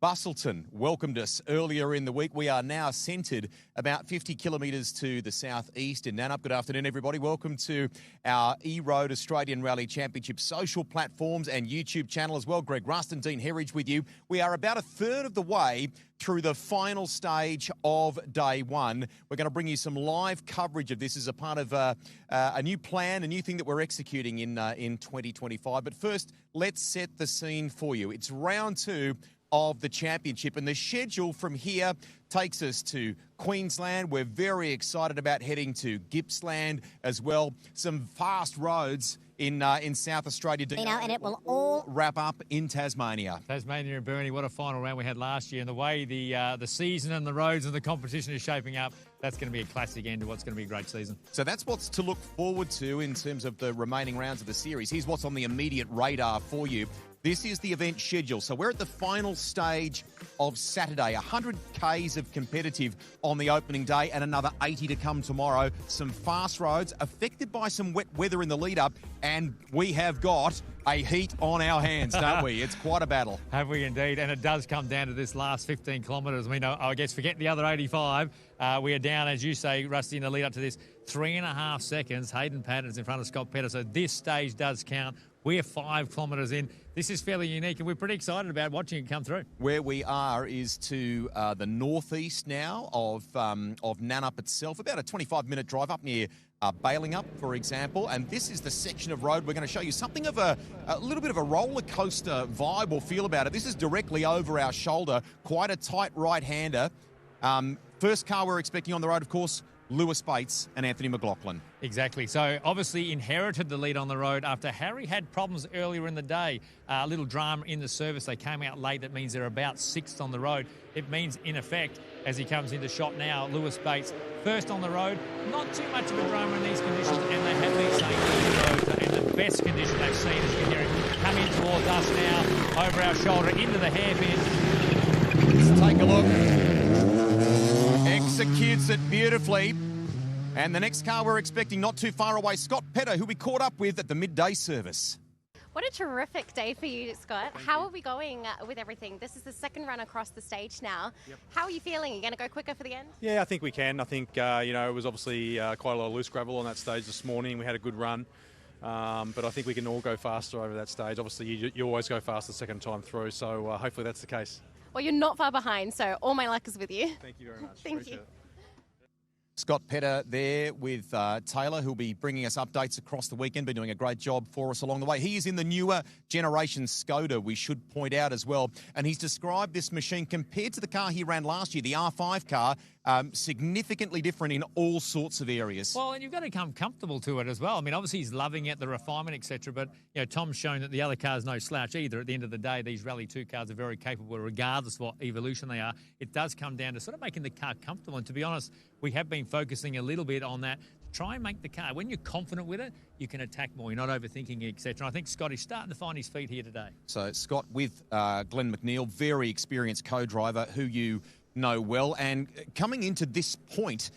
Bustleton welcomed us earlier in the week. We are now centred about 50 kilometres to the southeast in Nannup. Good afternoon, everybody. Welcome to our E-Road Australian Rally Championship social platforms and YouTube channel as well. Greg Rust and Dean Herridge with you. We are about a third of the way through the final stage of day one. We're going to bring you some live coverage of this as a part of a new plan, a new thing that we're executing in 2025. But first, let's set the scene for you. It's round two of the championship, and the schedule from here takes us to Queensland. We're very excited about heading to Gippsland as well. Some fast roads in South Australia. And it will all wrap up in Tasmania. Tasmania and Burnie, what a final round we had last year. And the way the season and the roads and the competition is shaping up, that's going to be a classic end to what's going to be a great season. So that's what's to look forward to in terms of the remaining rounds of the series. Here's what's on the immediate radar for you. This is the event schedule. So we're at the final stage of Saturday. 100 Ks of competitive on the opening day and another 80 to come tomorrow. Some fast roads affected by some wet weather in the lead up, and we have got a heat on our hands, don't we? It's quite a battle. Have we indeed? And it does come down to this last 15 kilometres. I mean, I guess forget the other 85. We are down, as you say, Rusty, in the lead up to this, 3.5 seconds. Hayden Patton's in front of Scott Petter. So this stage does count. We're 5 kilometres in. This is fairly unique, and we're pretty excited about watching it come through. Where we are is to the northeast now of Nannup itself, about a 25-minute drive up near Bailing Up, for example. And this is the section of road we're going to show you something of a little bit of a roller coaster vibe or feel about it. This is directly over our shoulder, quite a tight right-hander. First car we're expecting on the road, of course, Lewis Bates and Anthony McLaughlin. Exactly. So obviously inherited the lead on the road after Harry had problems earlier in the day. A little drama in the service. They came out late. That means they're about 6th on the road. It means, in effect, as he comes into shot now, Lewis Bates first on the road. Not too much of a drama in these conditions, and they have been saying the road and the best condition they've seen is you can hear him coming towards us now, over our shoulder, into the hairpin. Let's take a look. Executes it beautifully. And the next car we're expecting not too far away, Scott Petter, who we caught up with at the midday service. What a terrific day for you, Scott. How are we going with everything? This is the second run across the stage now. Yep. How are you feeling? Are you going to go quicker for the end? Yeah, I think we can. I think, it was obviously quite a lot of loose gravel on that stage this morning. We had a good run. But I think we can all go faster over that stage. Obviously, you always go fast the second time through, so hopefully that's the case. Well, you're not far behind, so all my luck is with you. Thank you very much. Thank Appreciate you. it. Scott Petter there with Taylor, who'll be bringing us updates across the weekend, been doing a great job for us along the way. He is in the newer generation Skoda, we should point out as well. And he's described this machine compared to the car he ran last year, the R5 car, significantly different in all sorts of areas. Well, and you've got to come comfortable to it as well. I mean, obviously he's loving it, the refinement, etc. But, Tom's shown that the other car's no slouch either. At the end of the day, these Rally 2 cars are very capable, regardless of what evolution they are. It does come down to sort of making the car comfortable. And to be honest, we have been focusing a little bit on that. Try and make the car, when you're confident with it, you can attack more. You're not overthinking it, etc. I think Scott is starting to find his feet here today. So Scott with Glenn McNeil, very experienced co-driver who you know well. And coming into this point,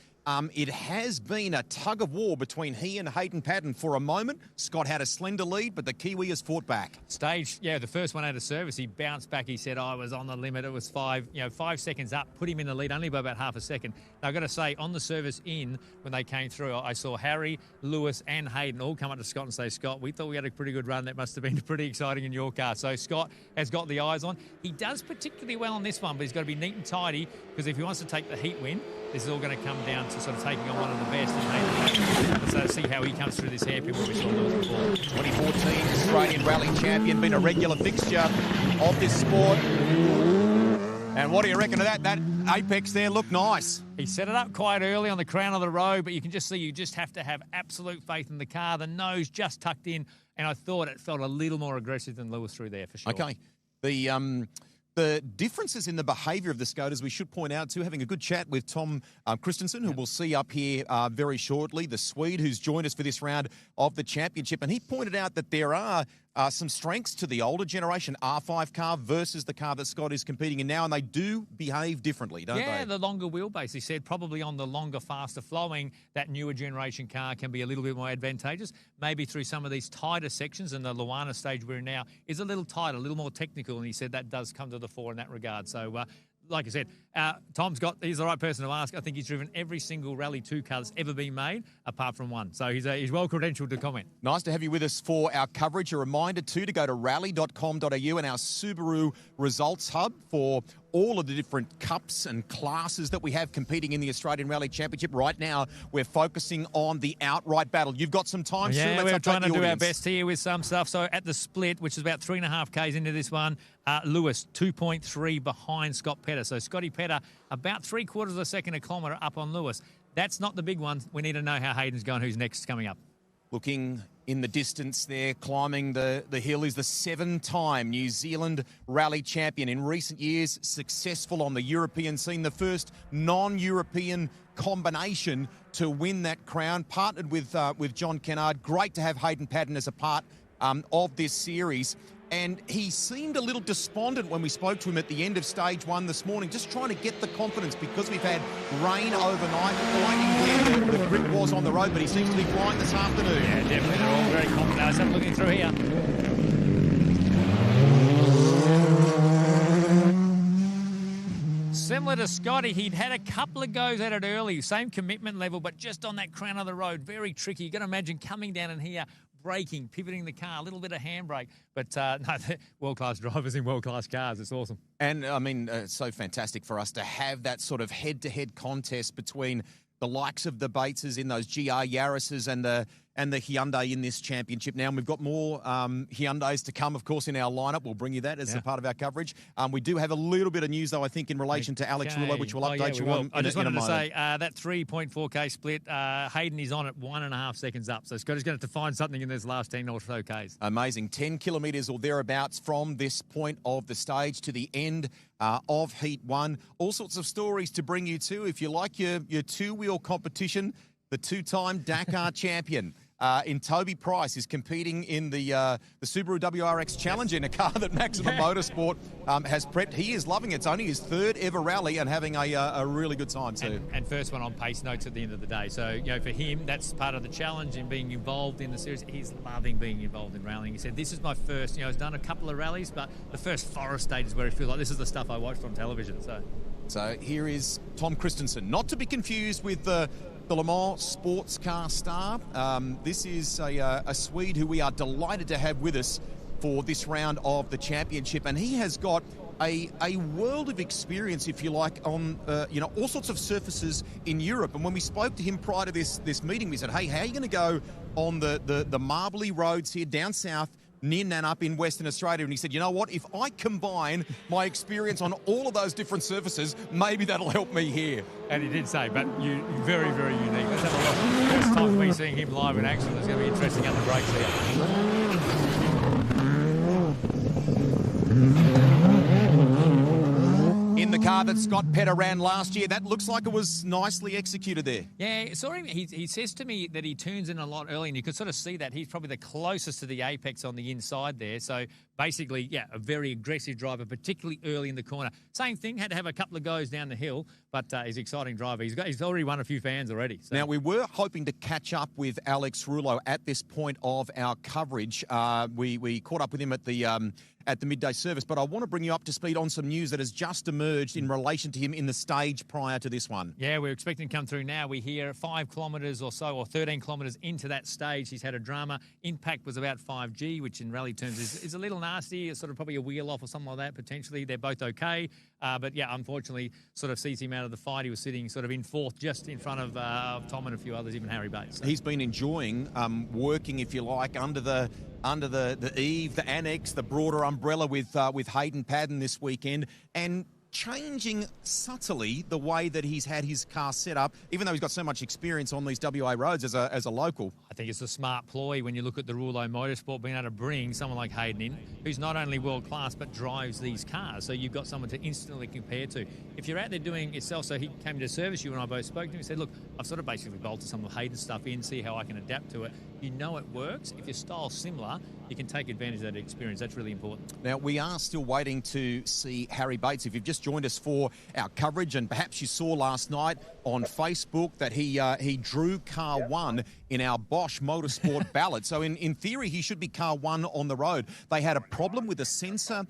it has been a tug of war between he and Hayden Patton for a moment. Scott had a slender lead, but the Kiwi has fought back. The first one out of service, he bounced back. He said, I was on the limit. It was 5 seconds up, put him in the lead only by about half a second. Now, I've got to say, on the service in, when they came through, I saw Harry, Lewis and Hayden all come up to Scott and say, Scott, we thought we had a pretty good run. That must have been pretty exciting in your car. So Scott has got the eyes on. He does particularly well on this one, but he's got to be neat and tidy because if he wants to take the heat win, this is all going to come down to sort of taking on one of the best and so see how he comes through this hairpin where we saw Lewis before. 2014 Australian Rally Champion, been a regular fixture of this sport. And what do you reckon of that? That apex there looked nice. He set it up quite early on the crown of the road, but you can just see you just have to have absolute faith in the car. The nose just tucked in, and I thought it felt a little more aggressive than Lewis through there for sure. Okay. The differences in the behaviour of the Skodas, we should point out too, having a good chat with Tom Christensen, who we'll see up here very shortly, the Swede who's joined us for this round of the championship. And he pointed out that there are some strengths to the older generation R5 car versus the car that Scott is competing in now, and they do behave differently, don't they? Yeah, the longer wheelbase. He said probably on the longer, faster flowing, that newer generation car can be a little bit more advantageous. Maybe through some of these tighter sections, and the Lewana stage we're in now is a little tighter, a little more technical, and he said that does come to the fore in that regard. So, like I said, he's the right person to ask. I think he's driven every single Rally 2 car that's ever been made, apart from one. So he's well credentialed to comment. Nice to have you with us for our coverage. A reminder, too, to go to rally.com.au and our Subaru Results Hub for all of the different cups and classes that we have competing in the Australian Rally Championship. Right now, we're focusing on the outright battle. You've got some time, Sue. Yeah, Let's we're update trying to the do our audience. best here with some stuff. So at the split, which is about 3.5 Ks into this one, Lewis, 2.3 behind Scott Petter. So Scotty Petter, about 3/4 of a second a kilometre up on Lewis. That's not the big one. We need to know how Hayden's going, who's next coming up. Looking in the distance there, climbing the hill, is the 7-time New Zealand Rally champion. In recent years, successful on the European scene, the first non-European combination to win that crown. Partnered with John Kennard. Great to have Hayden Paddon as a part of this series. And he seemed a little despondent when we spoke to him at the end of stage 1 this morning, just trying to get the confidence because we've had rain overnight, finding where the grip was on the road, but he seems to be flying this afternoon. Yeah, definitely. They're all very confident. Let's have a looking through here. Similar to Scotty, he'd had a couple of goes at it early, same commitment level, but just on that crown of the road, very tricky. You've got to imagine coming down in here, braking, pivoting the car, a little bit of handbrake. But no, world-class drivers in world-class cars. It's awesome. And, I mean, it's so fantastic for us to have that sort of head-to-head contest between the likes of the Bateses in those GR Yaris's and the Hyundai in this championship now. And we've got more Hyundais to come, of course, in our lineup. We'll bring you that as a part of our coverage. We do have a little bit of news, though, I think, in relation to Alex Rouleau, which we'll update you on. I just wanted to say that 3.4K split, Hayden is on at 1.5 seconds up. So Scotty's going to have to find something in those last 10 or so Ks. Amazing. 10 kilometres or thereabouts from this point of the stage to the end of Heat 1. All sorts of stories to bring you to. If you like your two-wheel competition, the 2-time Dakar champion in Toby Price is competing in the Subaru WRX Challenge in a car that Maximum Motorsport has prepped. He is loving it. It's only his 3rd ever rally and having a really good time too. And first one on pace notes at the end of the day. So, you know, for him, that's part of the challenge in being involved in the series. He's loving being involved in rallying. He said, this is my first, he's done a couple of rallies, but the first forest stage is where he feels like this is the stuff I watched on television. So here is Tom Christensen, not to be confused with the Le Mans sports car star. This is a Swede who we are delighted to have with us for this round of the championship, and he has got a world of experience, if you like, on all sorts of surfaces in Europe. And when we spoke to him prior to this meeting, we said, hey, how are you going to go on the marbly roads here down south near Nannup in Western Australia? And he said, you know what, if I combine my experience on all of those different surfaces, maybe that'll help me here. And he did say, but very, very unique. Let's have a look. First time for me seeing him live in action. It's going to be interesting on the brakes here. In the car that Scott Petter ran last year, that looks like it was nicely executed there. Yeah, he says to me that he turns in a lot early, and you could sort of see that he's probably the closest to the apex on the inside there. So basically, yeah, a very aggressive driver, particularly early in the corner. Same thing, had to have a couple of goes down the hill, but he's an exciting driver. He's already won a few fans already. So. Now, we were hoping to catch up with Alex Rouleau at this point of our coverage. We caught up with him at the midday service, but I want to bring you up to speed on some news that has just emerged in relation to him in the stage prior to this one. Yeah, we're expecting to come through now. We hear 5 kilometres or so, or 13 kilometres into that stage, he's had a drama. Impact was about 5G, which in rally terms is a little nasty. It's sort of probably a wheel off or something like that, potentially. They're both okay. But yeah, unfortunately, sort of sees him out of the fight. He was sitting sort of in 4th, just in front of Tom and a few others, even Harry Bates. So. He's been enjoying working, if you like, under the eave, the annex, the broader umbrella with Hayden Paddon this weekend, and changing subtly the way that he's had his car set up, even though he's got so much experience on these WA roads as a local. I think it's a smart ploy when you look at the Rouleau Motorsport, being able to bring someone like Hayden in, who's not only world-class, but drives these cars. So you've got someone to instantly compare to. If you're out there doing it yourself, so he came to service, you and I both spoke to him, he said, look, I've sort of basically bolted some of Hayden's stuff in, see how I can adapt to it. you know it works. If your style's similar, you can take advantage of that experience. That's really important. Now, we are still waiting to see Harry Bates. If you've just joined us for our coverage, and perhaps you saw last night on Facebook that he drew car one in our Bosch Motorsport ballot. So in theory, he should be car one on the road. They had a problem with a sensor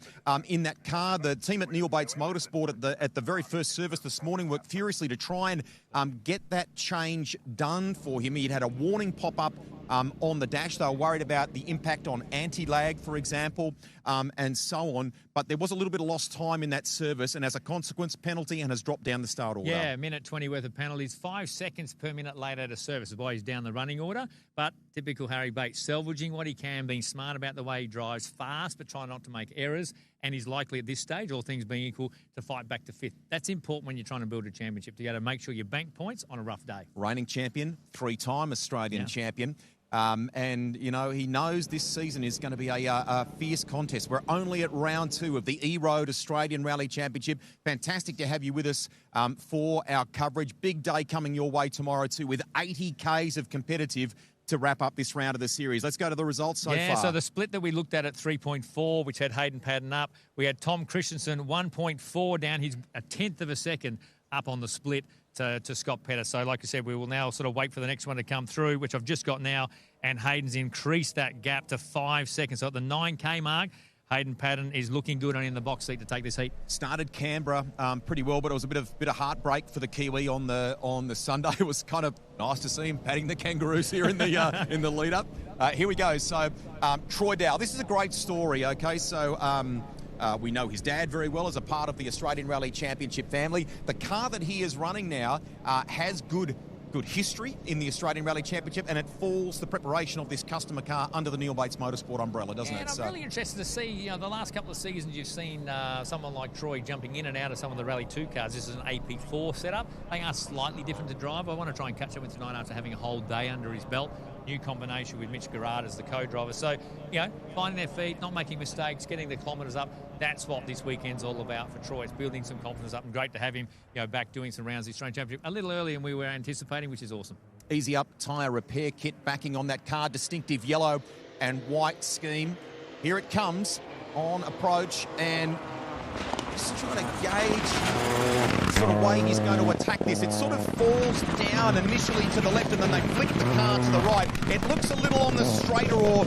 in that car. The team at Neil Bates Motorsport at the very first service this morning worked furiously to try and get that change done for him. He'd had a warning pop up on the dash. They were worried about the impact on anti-lag, for example, and so on. But there was a little bit of lost time in that service, and as a consequence, penalty, and has dropped down the start order. Yeah, minute 20 worth of penalties. 5 seconds per minute late out of service is why he's down the running order. But typical Harry Bates, salvaging what he can, being smart about the way he drives, fast, but trying not to make errors. And he's likely at this stage, all things being equal, to fight back to fifth. That's important when you're trying to build a championship, to go to make sure you bank points on a rough day. Reigning champion, 3-time Australian champion. And, you know, he knows this season is going to be a fierce contest. We're only at round 2 of the E-Road Australian Rally Championship. Fantastic to have you with us for our coverage. Big day coming your way tomorrow too, with 80 Ks of competitive to wrap up this round of the series. Let's go to the results so far. Yeah, so the split that we looked at 3.4, which had Hayden Paddon up. We had Tom Christensen 1.4 down. He's a tenth of a second up on the split to Scott Petter. So like I said, we will now sort of wait for the next one to come through, which I've just got now, and Hayden's increased that gap to 5 seconds. So at the 9K mark, Hayden Paddon is looking good and in the box seat to take this heat. Started Canberra pretty well, but it was a bit of heartbreak for the Kiwi on the Sunday. It was kind of nice to see him patting the kangaroos here in the in the lead up. Here we go. So Troy Dow, this is a great story. Okay, so. We know his dad very well as a part of the Australian Rally Championship family. The car that he is running now has good history in the Australian Rally Championship, and it falls the preparation of this customer car under the Neil Bates Motorsport umbrella, doesn't it? And I'm really interested to see, you know, the last couple of seasons you've seen someone like Troy jumping in and out of some of the Rally 2 cars. This is an AP4 setup. They are slightly different to drive. I want to try and catch up with tonight after having a whole day under his belt. New combination with Mitch Garrard as the co-driver. So, you know, finding their feet, not making mistakes, getting the kilometres up. That's what this weekend's all about for Troy. It's building some confidence up, and great to have him, you know, back doing some rounds of the Australian Championship a little earlier than we were anticipating, which is awesome. Easy Up tyre repair kit backing on that car. Distinctive yellow and white scheme. Here it comes on approach, and just trying to gauge the sort of way he's going to attack this. It sort of falls down initially to the left, and then they flick the car to the right. It looks a little on the straighter or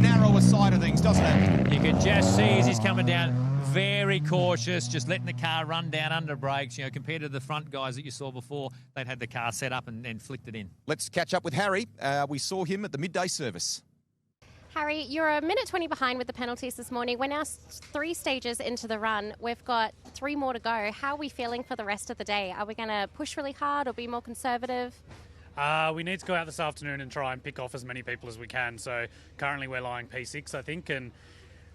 narrower side of things, doesn't it? You can just see as he's coming down, very cautious, just letting the car run down under brakes. You know, compared to the front guys that you saw before, they'd had the car set up and flicked it in. Let's catch up with Harry. We saw him at the midday service. Harry, you're a minute 20 behind with the penalties this morning. We're now 3 stages into the run. We've got 3 more to go. How are we feeling for the rest of the day? Are we going to push really hard or be more conservative? We need to go out this afternoon and try and pick off as many people as we can. So currently we're lying P6, I think, and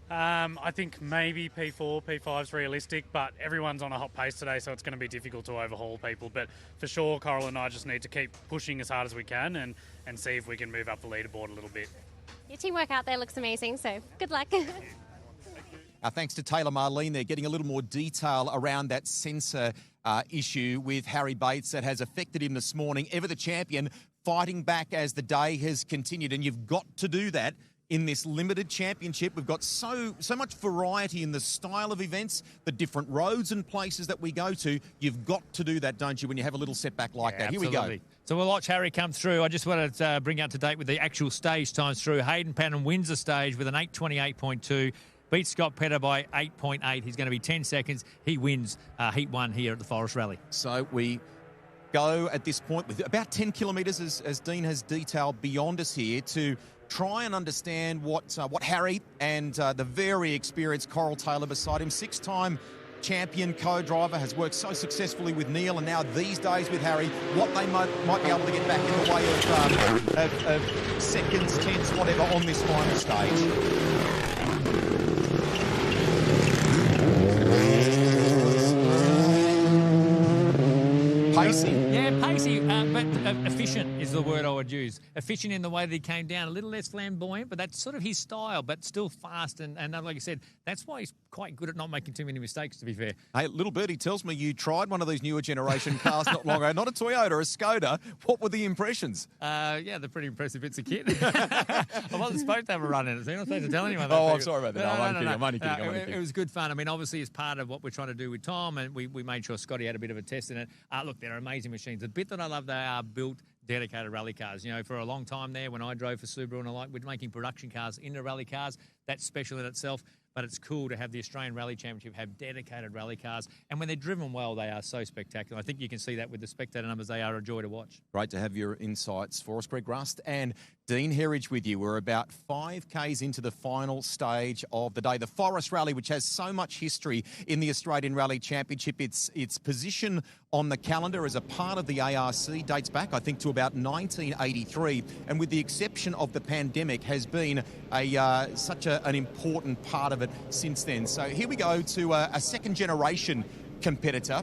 I think maybe P4, P5 is realistic, but everyone's on a hot pace today, so it's going to be difficult to overhaul people. But for sure, Coral and I just need to keep pushing as hard as we can and see if we can move up the leaderboard a little bit. Your teamwork out there looks amazing, so good luck. Thanks to Taylor Marlene there, getting a little more detail around that sensor issue with Harry Bates that has affected him this morning. Ever the champion, fighting back as the day has continued, and you've got to do that in this limited championship. We've got so much variety in the style of events, the different roads and places that we go to. You've got to do that, don't you, when you have a little setback like that. Absolutely. Here we go. So we'll watch Harry come through. I just wanted to bring you up to date with the actual stage times through. Hayden Paddon wins the stage with an 8:28.2. Beats Scott Petter by 8.8. He's going to be 10 seconds. He wins Heat 1 here at the Forest Rally. So we go at this point with about 10 kilometres, as Dean has detailed, beyond us here to try and understand what Harry and the very experienced Coral Taylor beside him, 6-time champion co-driver, has worked so successfully with Neil, and now these days with Harry, what they might be able to get back in the way of seconds, tenths, whatever on this final stage. Pacey. Yeah, pacey, but efficient is the word I would use. Efficient in the way that he came down, a little less flamboyant, but that's sort of his style, but still fast. And like I said, that's why he's quite good at not making too many mistakes, to be fair. Hey, little birdie tells me you tried one of these newer generation cars not long ago, not a Toyota, a Skoda. What were the impressions? Yeah, they're pretty impressive bits of kit. I wasn't supposed to have a run in it, so you're not supposed to tell anyone that. Oh, I'm sorry about that. I'm only kidding. It was good fun. I mean, obviously, it's part of what we're trying to do with Tom, and we made sure Scotty had a bit of a test in it. Look, they're amazing machines. The bit that I love, they are built dedicated rally cars. You know, for a long time there, when I drove for Subaru and we're making production cars into rally cars. That's special in itself. But it's cool to have the Australian Rally Championship have dedicated rally cars. And when they're driven well, they are so spectacular. I think you can see that with the spectator numbers. They are a joy to watch. Great to have your insights for us, Greg Rust and Dean Herridge with you. We're about 5Ks into the final stage of the day. The Forest Rally, which has so much history in the Australian Rally Championship. Its position on the calendar as a part of the ARC dates back, I think, to about 1983. And with the exception of the pandemic, has been such an important part of it since then. So here we go to a second-generation competitor.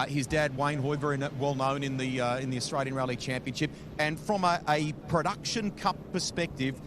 His dad, Wayne Hoy, very well known in the Australian Rally Championship. And from a production cup perspective,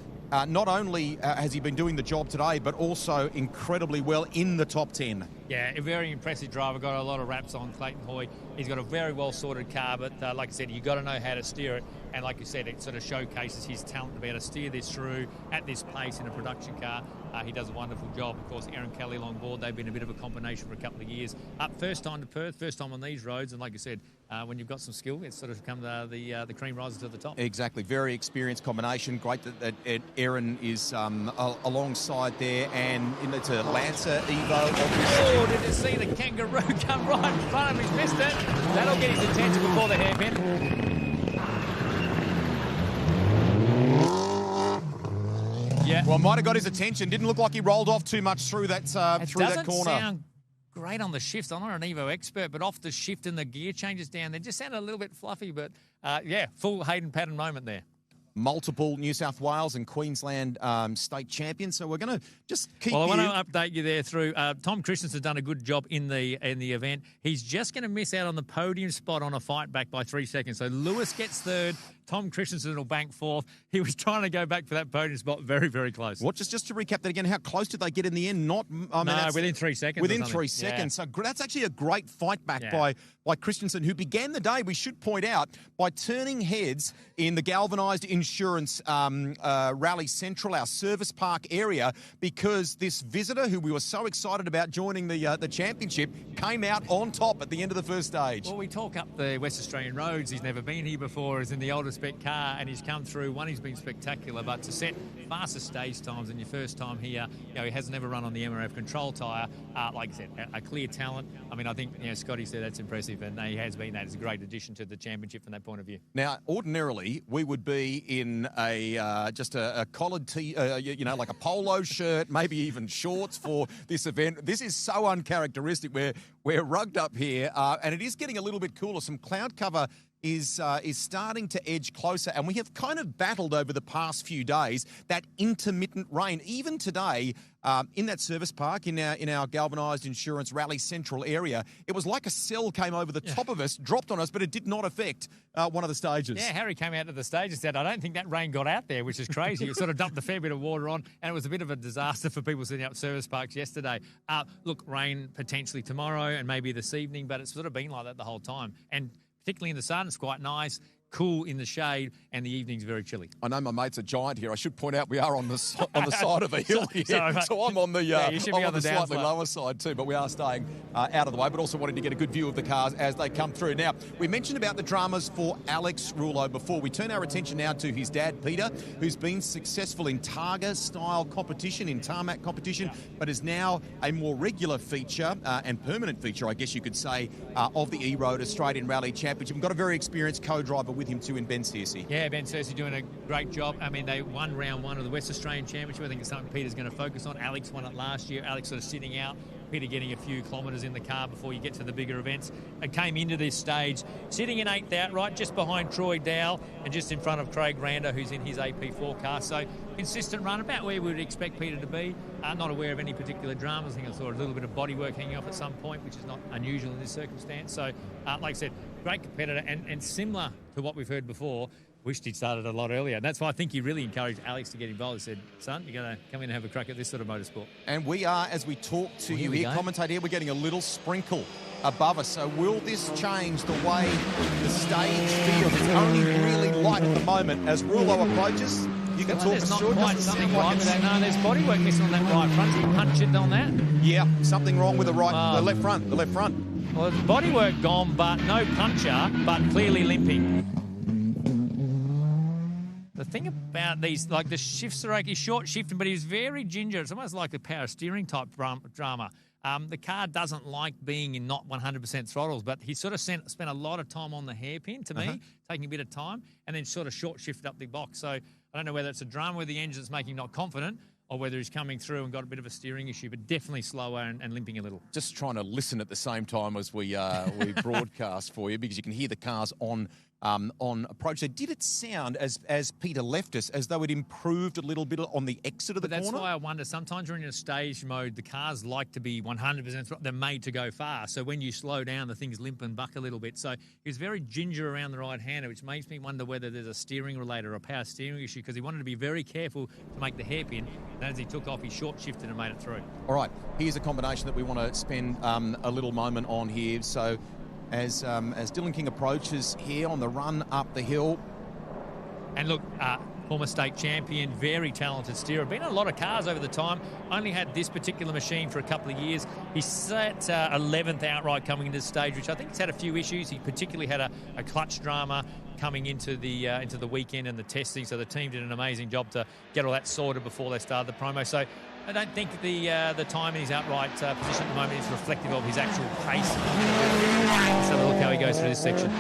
not only has he been doing the job today, but also incredibly well in the top 10. Yeah, a very impressive driver. Got a lot of raps on Clayton Hoy. He's got a very well-sorted car, but like I said, you've got to know how to steer it. And like you said, it sort of showcases his talent to be able to steer this through at this pace in a production car. He does a wonderful job. Of course, Aaron Kelly along board. They've been a bit of a combination for a couple of years. First time to Perth, first time on these roads. And like you said, when you've got some skill, it's sort of come the cream rises to the top. Exactly. Very experienced combination. Great that Aaron is alongside there. And it's a Lancer Evo, obviously. Oh, did you see the kangaroo come right in front of him? He's missed it. That'll get his attention before the hairpin. Yeah. Well, might have got his attention. Didn't look like he rolled off too much through that corner. It doesn't sound great on the shifts. I'm not an Evo expert, but off the shift and the gear changes down, they just sound a little bit fluffy. But, yeah, full Hayden Paddon moment there. Multiple New South Wales and Queensland state champions. So we're going to just keep. Well, I want to update you there through. Tom Christensen's done a good job in the event. He's just going to miss out on the podium spot on a fight back by 3 seconds. So Lewis gets third. Tom Christensen will bank fourth. He was trying to go back for that podium spot. Very, very close. What? Just to recap that again, how close did they get in the end? No, within 3 seconds. Within 3 seconds. Yeah. So that's actually a great fight back by Christensen, who began the day, we should point out, by turning heads in the galvanised insurance Rally Central, our service park area, because this visitor, who we were so excited about joining the championship, came out on top at the end of the first stage. Well, we talk up the West Australian roads. He's never been here before. He's in the older spec car, and he's come through. One, he's been spectacular, but to set faster stage times in your first time here, he has never run on the MRF control tyre. Like I said, a clear talent. I mean, I think Scotty said that's impressive, and he has been. That is a great addition to the championship from that point of view. Now, ordinarily, we would be in just a collared like a polo shirt, maybe even shorts for this event. This is so uncharacteristic. We're rugged up here, and it is getting a little bit cooler. Some cloud cover is starting to edge closer, and we have kind of battled over the past few days that intermittent rain. Even today, in that service park, in our galvanised insurance Rally Central area, it was like a cell came over the top of us, dropped on us, but it did not affect one of the stages. Yeah, Harry came out to the stage and said, I don't think that rain got out there, which is crazy. It sort of dumped a fair bit of water on, and it was a bit of a disaster for people setting up service parks yesterday. Look, rain potentially tomorrow and maybe this evening, but it's sort of been like that the whole time. And particularly in the sun, it's quite nice, cool in the shade, and the evening's very chilly. I know my mate's a giant here. I should point out we are on the side of a hill here, so I'm on the slightly lower side too. But we are staying out of the way, but also wanting to get a good view of the cars as they come through. Now, we mentioned about the dramas for Alex Rouleau before. We turn our attention now to his dad, Peter, who's been successful in Targa-style competition, in tarmac competition, but is now a more regular feature and permanent feature, I guess you could say, of the E-Road Australian Rally Championship. We've got a very experienced co-driver with him too in Ben Searcy. Yeah, Ben Searcy doing a great job. I mean, they won round one of the West Australian Championship. I think it's something Peter's going to focus on. Alex won it last year. Alex sort of sitting out. Peter getting a few kilometres in the car before you get to the bigger events. And came into this stage sitting in 8th outright, just behind Troy Dowell and just in front of Craig Randa, who's in his AP4 car. So consistent run, about where we would expect Peter to be. Not aware of any particular dramas. I think I saw a little bit of bodywork hanging off at some point, which is not unusual in this circumstance. So, like I said, great competitor and similar to what we've heard before. wished he'd started a lot earlier. And that's why I think he really encouraged Alex to get involved. He said, son, you're going to come in and have a crack at this sort of motorsport. And we are, as we talk to you here, commentate here, we're getting a little sprinkle above us. So will this change the way the stage feels? It's only really light at the moment. As Rulo approaches, you can talk us through it. Quite something right with that. No, there's bodywork missing on that right front. Did he punch it on that? Yeah, something wrong with the left front. The left front. Well, there's bodywork gone, but no puncher, but clearly limping. The thing about these, like the shifts are he's short shifting, but he's very ginger. It's almost like a power steering type drama. The car doesn't like being in not 100% throttles, but he sort of spent a lot of time on the hairpin, to me, taking a bit of time, and then sort of short shifted up the box. So I don't know whether it's a drama with the engine that's making him not confident, or whether he's coming through and got a bit of a steering issue, but definitely slower and limping a little. Just trying to listen at the same time as we broadcast for you, because you can hear the cars on approach. So did it sound, as Peter left us, as though it improved a little bit on the exit of the corner? That's why I wonder, sometimes when you're in a stage mode, the cars like to be 100%, they're made to go fast. So when you slow down, the things limp and buck a little bit. So he was very ginger around the right-hander, which makes me wonder whether there's a steering related or a power steering issue, because he wanted to be very careful to make the hairpin. And as he took off, he short-shifted and made it through. All right, here's a combination that we want to spend a little moment on here. So as Dylan King approaches here on the run up the hill. And look, former state champion, very talented steerer. Been in a lot of cars over the time. Only had this particular machine for a couple of years. He sat 11th outright coming into the stage, which I think he's had a few issues. He particularly had a clutch drama coming into the weekend and the testing. So the team did an amazing job to get all that sorted before they started the promo. So I don't think the time in his outright position at the moment is reflective of his actual pace. Let's have a look how he goes through this section.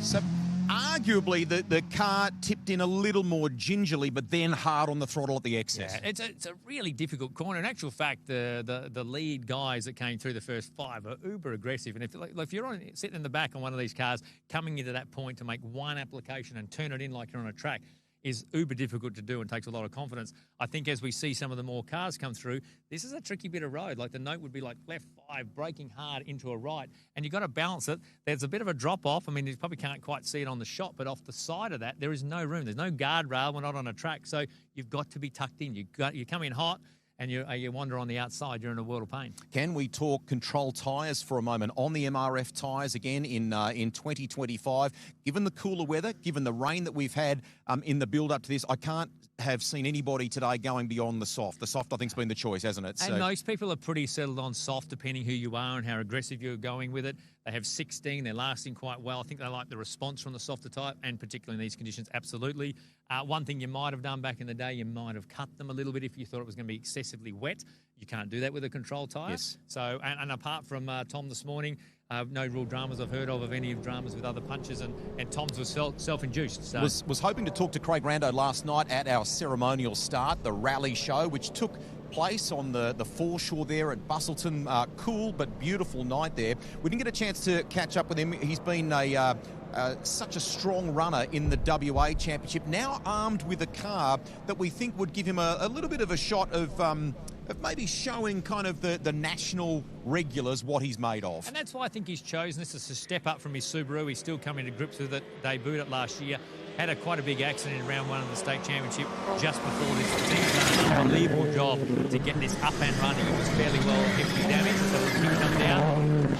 So arguably the car tipped in a little more gingerly, but then hard on the throttle at the exit. Yeah, it's a really difficult corner. In actual fact, the lead guys that came through the first five are uber aggressive. And if you're sitting in the back on one of these cars, coming into that point to make one application and turn it in like you're on a track is uber difficult to do and takes a lot of confidence. I think as we see some of the more cars come through, this is a tricky bit of road. Like the note would be like left 5, braking hard into a right, and you've got to balance it. There's a bit of a drop-off. I mean, you probably can't quite see it on the shot, but off the side of that, there is no room. There's no guardrail. We're not on a track, so you've got to be tucked in. You come in hot, and you wander on the outside, you're in a world of pain. Can we talk control tyres for a moment? On the MRF tyres again in 2025, given the cooler weather, given the rain that we've had in the build-up to this, I can't have seen anybody today going beyond the soft. The soft, I think, has been the choice, hasn't it? And most people are pretty settled on soft, depending who you are and how aggressive you're going with it. They have 16. They're lasting quite well. I think they like the response from the softer type, and particularly in these conditions, absolutely. One thing you might have done back in the day, you might have cut them a little bit if you thought it was going to be excessively wet. You can't do that with a control tyre. Yes. So, and apart from Tom this morning, no real dramas I've heard of any dramas with other punches, and Tom's was self-induced. So. Was hoping to talk to Craig Rando last night at our ceremonial start, the rally show, which took place on the foreshore there at Bustleton. Cool but beautiful night there. We didn't get a chance to catch up with him. He's been such a strong runner in the WA Championship, now armed with a car that we think would give him a little bit of a shot of maybe showing kind of the national regulars what he's made of. And that's why I think he's chosen this as a step up from his Subaru. He's still coming to grips with it. Debuted it last year. Had quite a big accident in round 1 of the state championship just before this. The team's done an unbelievable job to get this up and running. It was fairly well heavily damaged, so the kick come down.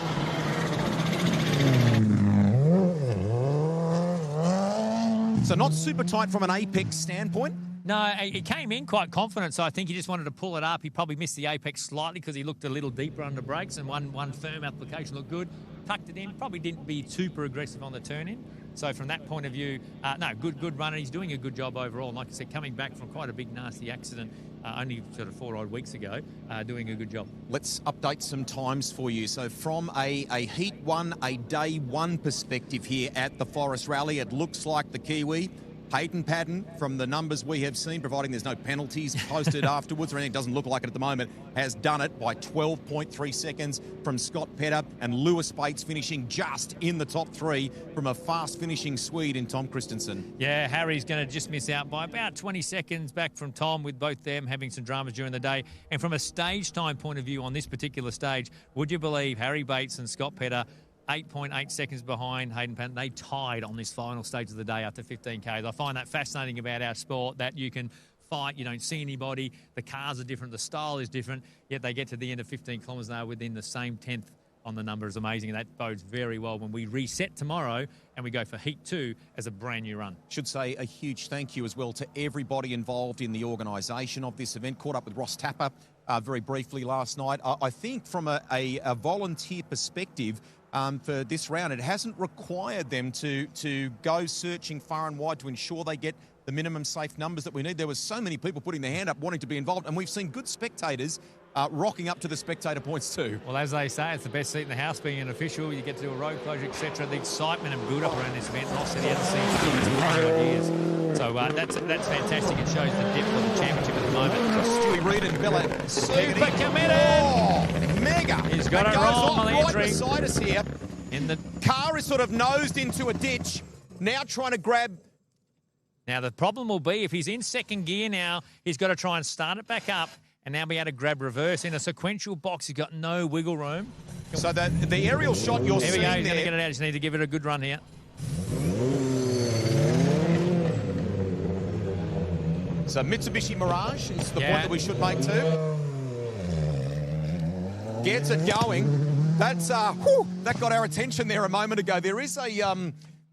So not super tight from an apex standpoint? No, he came in quite confident, so I think he just wanted to pull it up. He probably missed the apex slightly because he looked a little deeper under brakes, and one firm application looked good. Tucked it in, probably didn't be super aggressive on the turn-in. So from that point of view, good runner. He's doing a good job overall. And like I said, coming back from quite a big, nasty accident only sort of 4 odd weeks ago, doing a good job. Let's update some times for you. So from a Heat 1, a Day 1 perspective here at the Forest Rally, it looks like the Kiwi Hayden Paddon, from the numbers we have seen, providing there's no penalties posted afterwards or anything, doesn't look like it at the moment, has done it by 12.3 seconds from Scott Petter, and Lewis Bates finishing just in the top 3 from a fast-finishing Swede in Tom Christensen. Yeah, Harry's going to just miss out by about 20 seconds back from Tom, with both them having some dramas during the day. And from a stage time point of view on this particular stage, would you believe Harry Bates and Scott Petter 8.8 seconds behind Hayden Paddon? They tied on this final stage of the day after 15Ks. I find that fascinating about our sport, that you can fight, you don't see anybody, the cars are different, the style is different, yet they get to the end of 15 kilometres and they are within the same 10th on the number. Is amazing, and that bodes very well when we reset tomorrow and we go for Heat 2 as a brand new run. Should say a huge thank you as well to everybody involved in the organisation of this event. Caught up with Ross Tapper very briefly last night. I think from a volunteer perspective, for this round, it hasn't required them to go searching far and wide to ensure they get the minimum safe numbers that we need. There was so many people putting their hand up wanting to be involved, and we've seen good spectators rocking up to the spectator points too. Well, as they say, it's the best seat in the house being an official. You get to do a road closure, etc. The excitement and build-up around this event, Ross said he hasn't seen it in 20 years. So that's fantastic. It shows the depth of the championship at the moment. Stewie Reid and Bella super committed. Oh, mega. He's got it wrong on the right entry. Beside us here. In the car is sort of nosed into a ditch. Now trying to grab. Now the problem will be if he's in second gear now, he's got to try and start it back up and now be able to grab reverse in a sequential box. He's got no wiggle room. So the aerial shot you're seeing there. He's going to get it out. Just need to give it a good run here. So Mitsubishi Mirage is the point that we should make too. Gets it going. That's that got our attention there a moment ago. There is a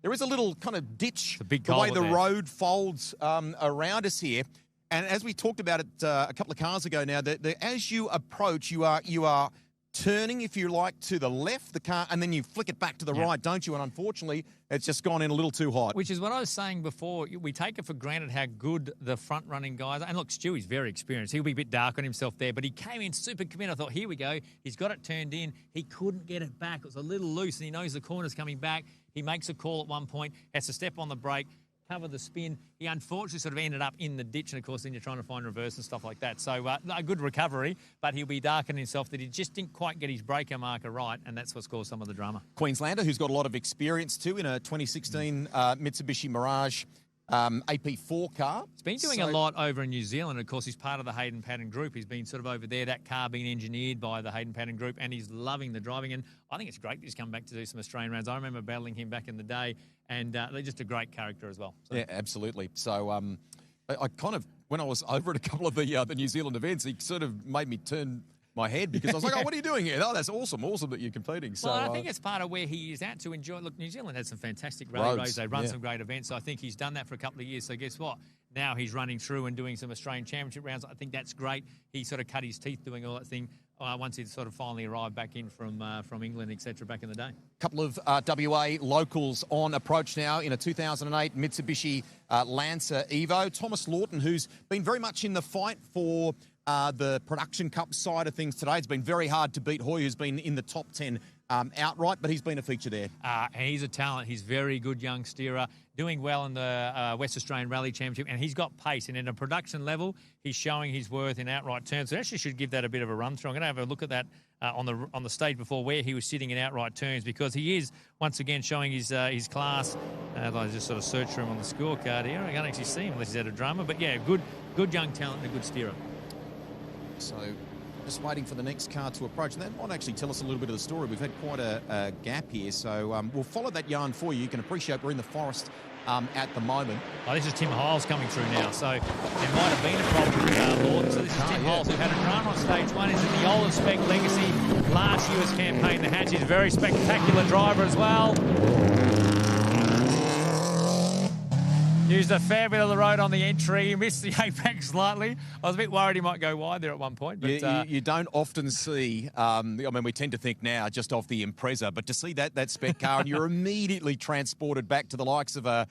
little kind of ditch the way the road folds around us here. And as we talked about it a couple of cars ago now, as you approach, you are turning, if you like, to the left, the car, and then you flick it back to the right, don't you? And unfortunately, it's just gone in a little too hot. Which is what I was saying before. We take it for granted how good the front-running guys are. And look, Stewie's very experienced. He'll be a bit dark on himself there, but he came in super committed. I thought, here we go. He's got it turned in. He couldn't get it back. It was a little loose, and he knows the corner's coming back. He makes a call at one point, has to step on the brake, cover the spin. He unfortunately sort of ended up in the ditch, and of course then you're trying to find reverse and stuff like that. So a good recovery, but he'll be darkening himself that he just didn't quite get his breaker marker right, and that's what's caused some of the drama. Queenslander, who's got a lot of experience too in a 2016 Mitsubishi Mirage AP4 car. He's been doing a lot over in New Zealand. Of course, he's part of the Hayden Paddon group. He's been sort of over there, that car being engineered by the Hayden Paddon group, and he's loving the driving. And I think it's great that he's come back to do some Australian rounds. I remember battling him back in the day, and they're just a great character as well. So. Yeah, absolutely. So I kind of, when I was over at a couple of the New Zealand events, he sort of made me turn my head because I was like, oh, what are you doing here? Oh, that's awesome that you're competing. So, well, I think it's part of where he is at to enjoy. Look, New Zealand had some fantastic rally roads. They run some great events. So I think he's done that for a couple of years. So guess what? Now he's running through and doing some Australian Championship rounds. I think that's great. He sort of cut his teeth doing all that thing once he sort of finally arrived back in from England, etc. back in the day. A couple of WA locals on approach now in a 2008 Mitsubishi Lancer Evo. Thomas Lawton, who's been very much in the fight for the Production Cup side of things today. It's been very hard to beat Hoy, who's been in the top 10 outright, but he's been a feature there. And he's a talent. He's very good young steerer, doing well in the West Australian Rally Championship, and he's got pace. And in a production level, he's showing his worth in outright terms. So actually should give that a bit of a run through. I'm going to have a look at that on the stage before where he was sitting in outright terms, because he is once again showing his class. I just sort of search for him on the scorecard here. I can't actually see him unless he's at a drama, but yeah, good young talent and a good steerer. So just waiting for the next car to approach. And that might actually tell us a little bit of the story. We've had quite a gap here. So we'll follow that yarn for you. You can appreciate we're in the forest at the moment. Oh, this is Tim Hiles coming through now. So there might have been a problem with Lawton. So this is Tim Hiles, who had a drama on stage one. He's in the old spec legacy. Last US campaign, the Hatch. He's a very spectacular driver as well. Used a fair bit of the road on the entry. He missed the apex slightly. I was a bit worried he might go wide there at one point. But you don't often see, I mean, we tend to think now just off the Impreza, but to see that spec car and you're immediately transported back to the likes of a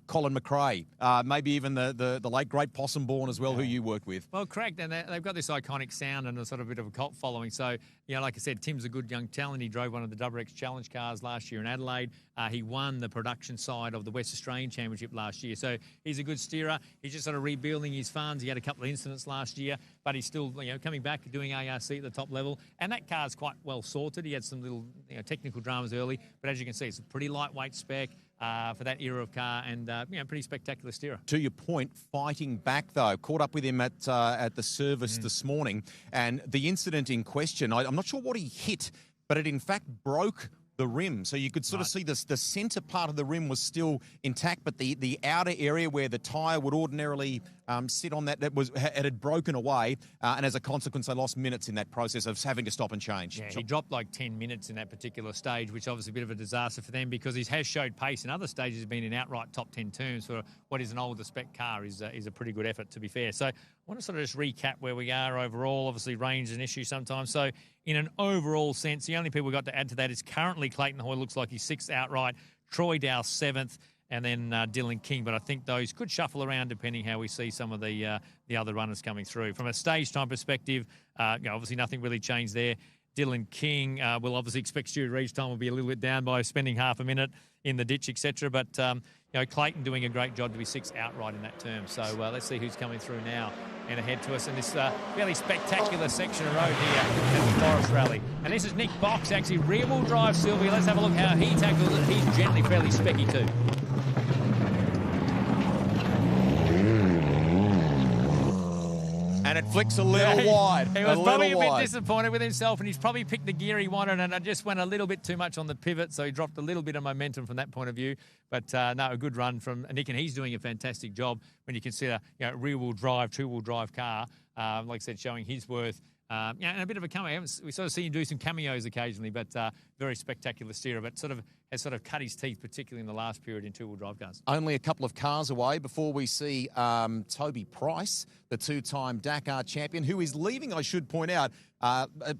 Colin McRae, maybe even the late great Possumborn as well, who you worked with. Well, correct, and they've got this iconic sound and a sort of bit of a cult following. So, like I said, Tim's a good young talent. He drove one of the XX Challenge cars last year in Adelaide. He won the production side of the West Australian Championship last year. So he's a good steerer. He's just sort of rebuilding his funds. He had a couple of incidents last year, but he's still coming back, doing ARC at the top level. And that car's quite well sorted. He had some little technical dramas early, but as you can see, it's a pretty lightweight spec for that era of car, and pretty spectacular steerer. To your point, fighting back though, caught up with him at the service this morning, and the incident in question, I'm not sure what he hit, but it in fact broke the rim. So you could sort of see the centre part of the rim was still intact, but the outer area where the tyre would ordinarily sit on it had broken away, and as a consequence, they lost minutes in that process of having to stop and change. Yeah, he dropped like 10 minutes in that particular stage, which obviously a bit of a disaster for them because he has showed pace in other stages. He's been in outright top 10 terms for what is an older spec car is a pretty good effort, to be fair. So I want to sort of just recap where we are overall. Obviously, range is an issue sometimes. So in an overall sense, the only people we've got to add to that is currently Clayton Hoy looks like he's 6th outright, Troy Dow 7th, and then Dylan King. But I think those could shuffle around depending how we see some of the other runners coming through. From a stage time perspective, obviously nothing really changed there. Dylan King will obviously expect Stuart Reid's time will be a little bit down by spending half a minute in the ditch, etc. But Clayton doing a great job to be 6th outright in that term. So let's see who's coming through now and ahead to us in this fairly spectacular section of road here at the Forest Rally. And this is Nick Box, actually rear-wheel drive Sylvia. Let's have a look how he tackles it. He's generally fairly specky too. And it flicks a little wide. He was probably a bit disappointed with himself, and he's probably picked the gear he wanted, and it just went a little bit too much on the pivot, so he dropped a little bit of momentum from that point of view. But no, a good run from Nick, and he's doing a fantastic job when you consider rear-wheel drive, two-wheel drive car, like I said, showing his worth. And a bit of a cameo. We sort of see him do some cameos occasionally, but very spectacular steerer, but has cut his teeth, particularly in the last period in two-wheel drive cars. Only a couple of cars away before we see Toby Price, the two-time Dakar champion, who is leaving, I should point out,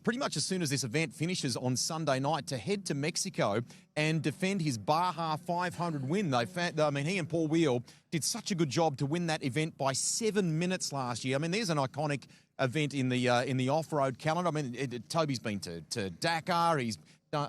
pretty much as soon as this event finishes on Sunday night to head to Mexico and defend his Baja 500 win. He and Paul Wheel did such a good job to win that event by 7 minutes last year. I mean, there's an iconic event in the off-road calendar. I mean, Toby's been to Dakar. He's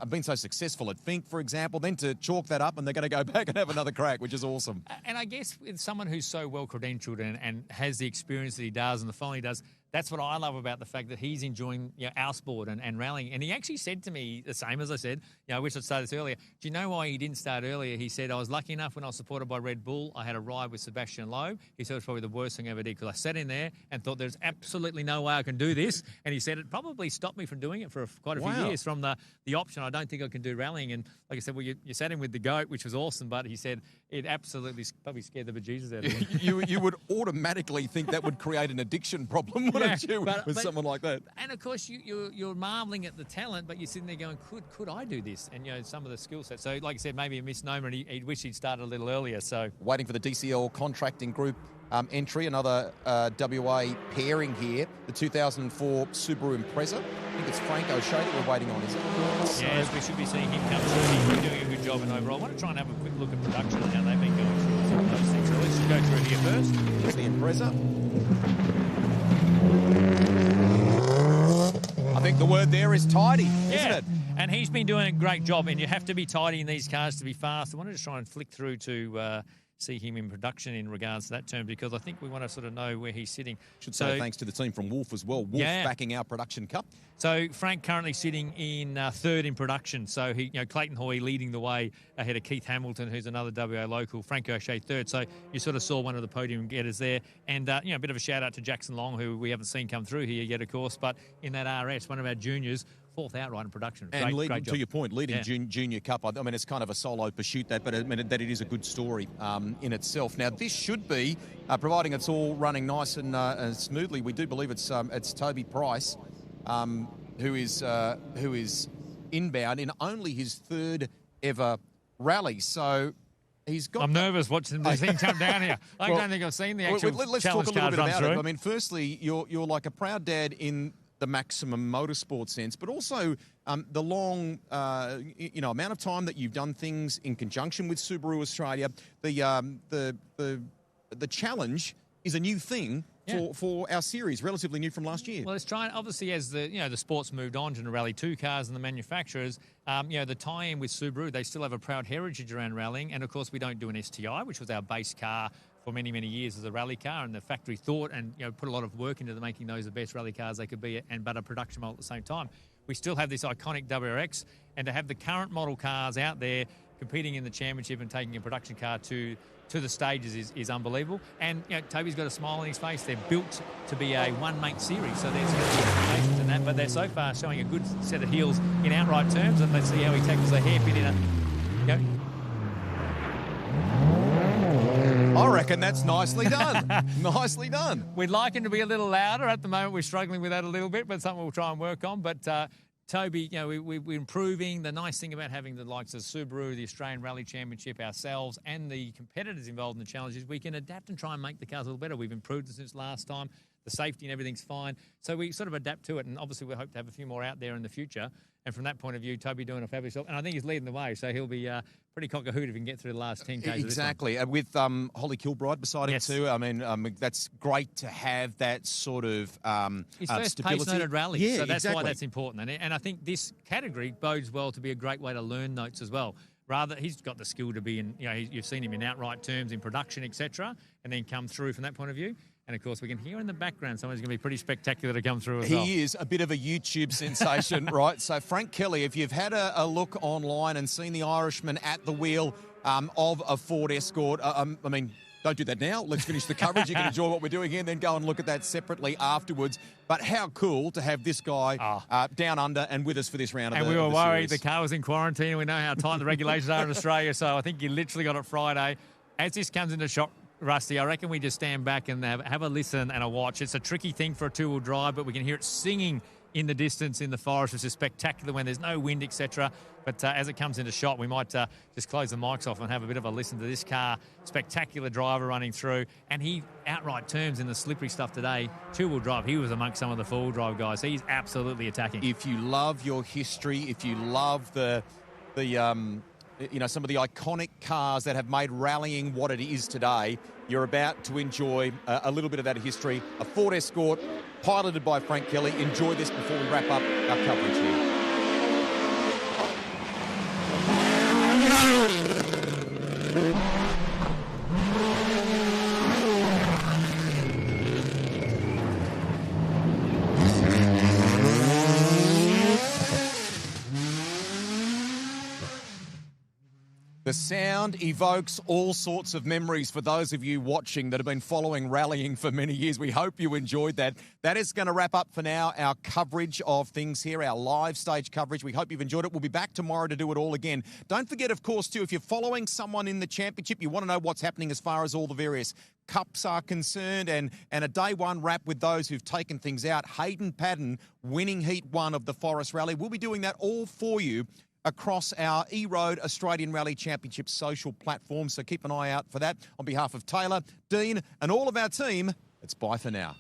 been so successful at Fink, for example. Then to chalk that up, and they're going to go back and have another crack, which is awesome. And I guess with someone who's so well credentialed and has the experience that he does and the following he does, that's what I love about the fact that he's enjoying our sport and rallying. And he actually said to me the same as I said, I wish I'd started this earlier. Do you know why he didn't start earlier? He said, I was lucky enough when I was supported by Red Bull, I had a ride with Sebastian Loeb. He said it was probably the worst thing I ever did because I sat in there and thought there's absolutely no way I can do this. And he said it probably stopped me from doing it for quite a few years from the option. I don't think I can do rallying. And like I said, well, you sat in with the GOAT, which was awesome, but he said it absolutely probably scared the bejesus out of him. you would automatically think that would create an addiction problem, wouldn't you, with someone like that? And of course, you're marvelling at the talent, but you're sitting there going, could I do this? And some of the skill sets. So, like I said, maybe a misnomer, and he'd wish he'd started a little earlier. So, waiting for the DCL contracting group entry, another WA pairing here, the 2004 Subaru Impreza. I think it's Frank O'Shea that we're waiting on, is it? Yes, we should be seeing him come through. He's been doing a good job in overall. I want to try and have a quick look at production and how they've been going through some of those things. So let's just go through here first. Here's the Impreza. I think the word there is tidy, isn't it? And he's been doing a great job, and you have to be tidy in these cars to be fast. I want to just try and flick through to see him in production in regards to that term, because I think we want to sort of know where he's sitting. Should say thanks to the team from Wolf as well. Wolf backing our production cup. So Frank currently sitting in third in production. So he, Clayton Hoy leading the way ahead of Keith Hamilton, who's another WA local. Frank O'Shea third. So you sort of saw one of the podium getters there. And a bit of a shout out to Jackson Long, who we haven't seen come through here yet, of course. But in that RS, one of our juniors, fourth outright in production. Great job. To your point, leading junior cup. I mean, it's kind of a solo pursuit that, but I mean that it is a good story in itself. Now, this should be, providing it's all running nice and smoothly. We do believe it's Toby Price, who is inbound in only his third ever rally. So he's got. I'm nervous watching this thing come down here. I don't think I've seen the actual let's challenge talk a little bit about through. it. I mean, firstly, you're like a proud dad in the maximum motorsport sense, but also the long, amount of time that you've done things in conjunction with Subaru Australia. The challenge is a new thing for our series, relatively new from last year. Well, it's trying, obviously, as the sport's moved on to the Rally 2 cars and the manufacturers, the tie-in with Subaru, they still have a proud heritage around rallying. And, of course, we don't do an STI, which was our base car for many, many years as a rally car, and the factory thought and put a lot of work into making those the best rally cars they could be, but a production model at the same time. We still have this iconic WRX, and to have the current model cars out there competing in the championship and taking a production car to the stages is unbelievable. And Toby's got a smile on his face. They're built to be a one-mate series, so there's going to be implications in that. But they're so far showing a good set of heels in outright terms, and let's see how he tackles a hairpin in a. I reckon that's nicely done. Nicely done. We'd like him to be a little louder. At the moment, we're struggling with that a little bit, but something we'll try and work on. But Toby, we're improving. The nice thing about having the likes of Subaru, the Australian Rally Championship, ourselves, and the competitors involved in the challenges, we can adapt and try and make the cars a little better. We've improved it since last time. The safety and everything's fine. So we sort of adapt to it, and obviously we hope to have a few more out there in the future. And from that point of view, Toby doing a fabulous job. And I think he's leading the way, so he'll be pretty cock-a-hoot if he can get through the last 10Ks. Exactly. With Holly Kilbride beside him too. I mean, that's great to have that sort of his first stability. pace-noted rally, yeah, so that's exactly. why that's important. And I think this category bodes well to be a great way to learn notes as well. Rather, he's got the skill to be in, you've seen him in outright terms, in production, etc., and then come through from that point of view. And, of course, we can hear in the background someone's going to be pretty spectacular to come through as well. He is a bit of a YouTube sensation, right? So, Frank Kelly, if you've had a look online and seen the Irishman at the wheel of a Ford Escort, I mean, don't do that now. Let's finish the coverage. You can enjoy what we're doing here and then go and look at that separately afterwards. But how cool to have this guy down under and with us for this round of the And we were worried series. the car was in quarantine, and we know how tight the regulations are in Australia, so I think you literally got it Friday. As this comes into shot, Rusty, I reckon we just stand back and have a listen and a watch. It's a tricky thing for a two-wheel drive, but we can hear it singing in the distance in the forest, which is spectacular when there's no wind, etc. But as it comes into shot, we might just close the mics off and have a bit of a listen to this car. Spectacular driver running through. And he, outright terms in the slippery stuff today, two-wheel drive, he was amongst some of the four-wheel drive guys. He's absolutely attacking. If you love your history, if you love the some of the iconic cars that have made rallying what it is today, you're about to enjoy a little bit of that history. A Ford Escort piloted by Frank Kelly. Enjoy this before we wrap up our coverage here. The sound evokes all sorts of memories for those of you watching that have been following rallying for many years. We hope you enjoyed that. That is going to wrap up for now our coverage of things here, our live stage coverage. We hope you've enjoyed it. We'll be back tomorrow to do it all again. Don't forget, of course, too, if you're following someone in the championship, you want to know what's happening as far as all the various cups are concerned and a day one wrap with those who've taken things out. Hayden Padden winning Heat 1 of the Forest Rally. We'll be doing that all for you across our E-Road Australian Rally Championship social platform. So keep an eye out for that. On behalf of Taylor, Dean, and all of our team, it's bye for now.